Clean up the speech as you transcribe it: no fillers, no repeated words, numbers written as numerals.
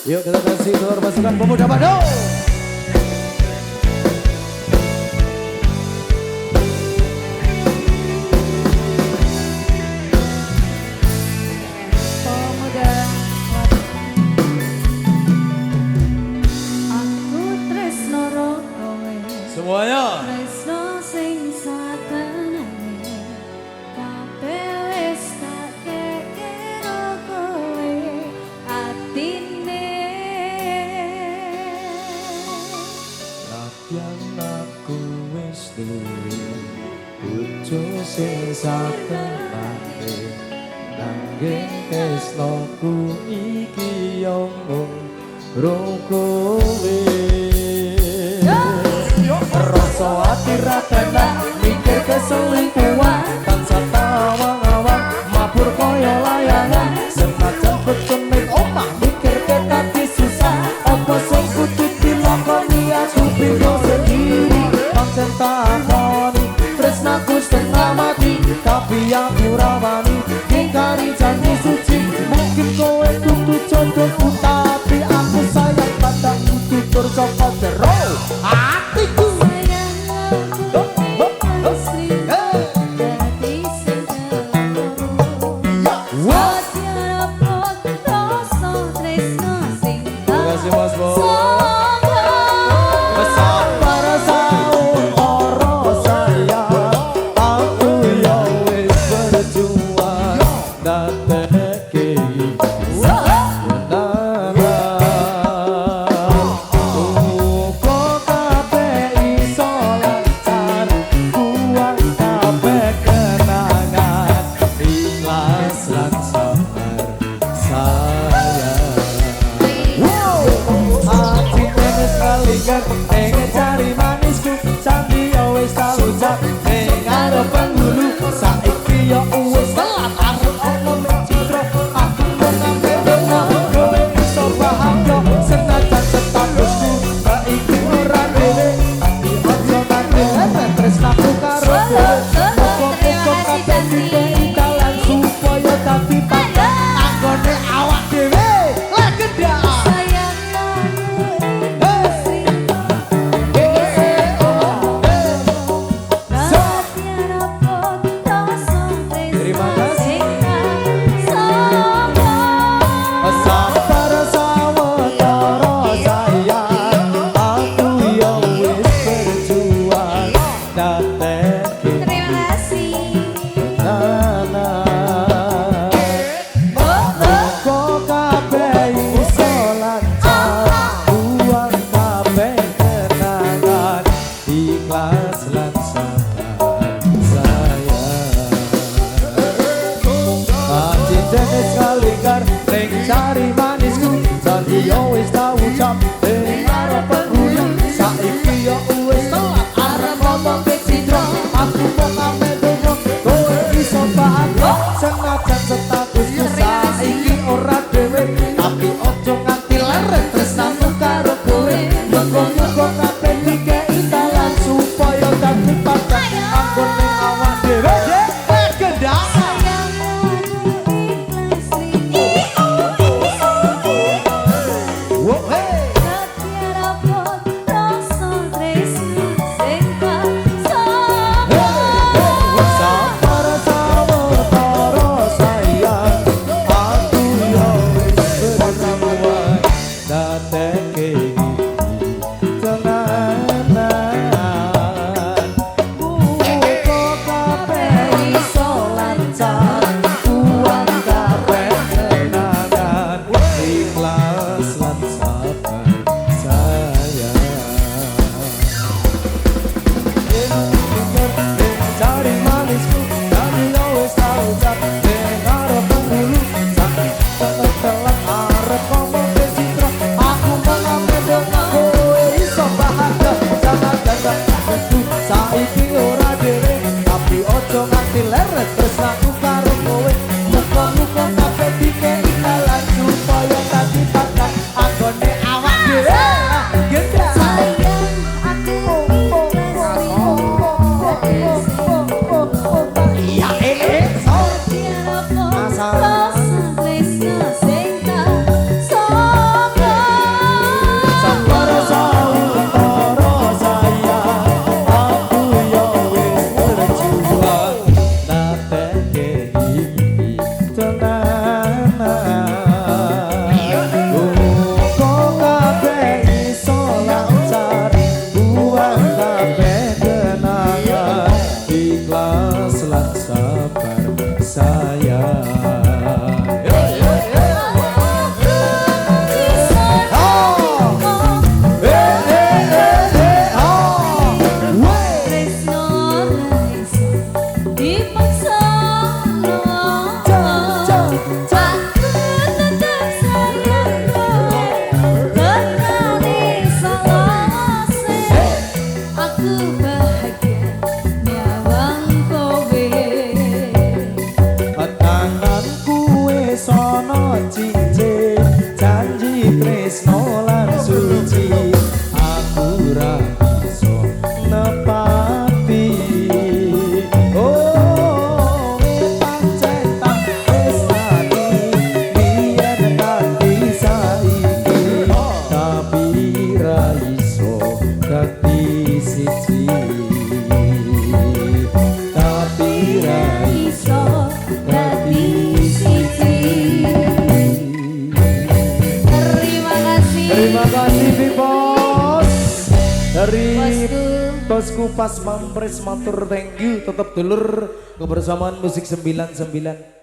Yuk kita kasih telur pasukan pemuda Bandung. Semuanya. Tresno sing satenane kabeh wis tak kekira kowe atine Lakian aku wis duwe bojo sing satenane nanging tresnoku iki yo mung ro kowe. Rasa ati ratena mikir keselingkuhan tansah tawang-awang mabur kaya layangan senajan becemit omah mikir kekati susah apa sing kudu dilakoni aku bingung sendiri pancen takoni tresnaku setengah mati tapi aku rawani ngingkari janji suci mungkin kowe kudu jodohku tapi aku sayang padamu tutur saka jero atiku. Pengen cari manisku, cantik ya wis tak lujak ning arep penghulu, saiki ya wis telat arep ono citra aku kok sampe dene kowe iso paham yo senajan statusku saiki ora dhewe tapi aja nganti tresnaku karo kowe kok kabeh iki dalan supaya dadi pacar anggone awak dhewe legenda. Cari manisku, janji yo wis tak ucap ning arep penghulu, saiki yo wis telat arep ngomong ke citra aku kok sampe dongo kowe iso paham senajan statusku saiki ora dhewe tapi ojo nganti leren tresnaku karo kowe muga-muga kabeh dikei dalan supaya dadi pacar anggone awak dhewe legenda. Saya cincin janji tresno lan suci aku ra iso nepati oh pancen tak pesani biyen kanthi saiki tapi ra iso dadi siji tapi ra iso dadi siji. Terima kasih Bibos dari Bosku. Bosku Pas Mampres matur thank you tetap dulur kebersamaan musik 99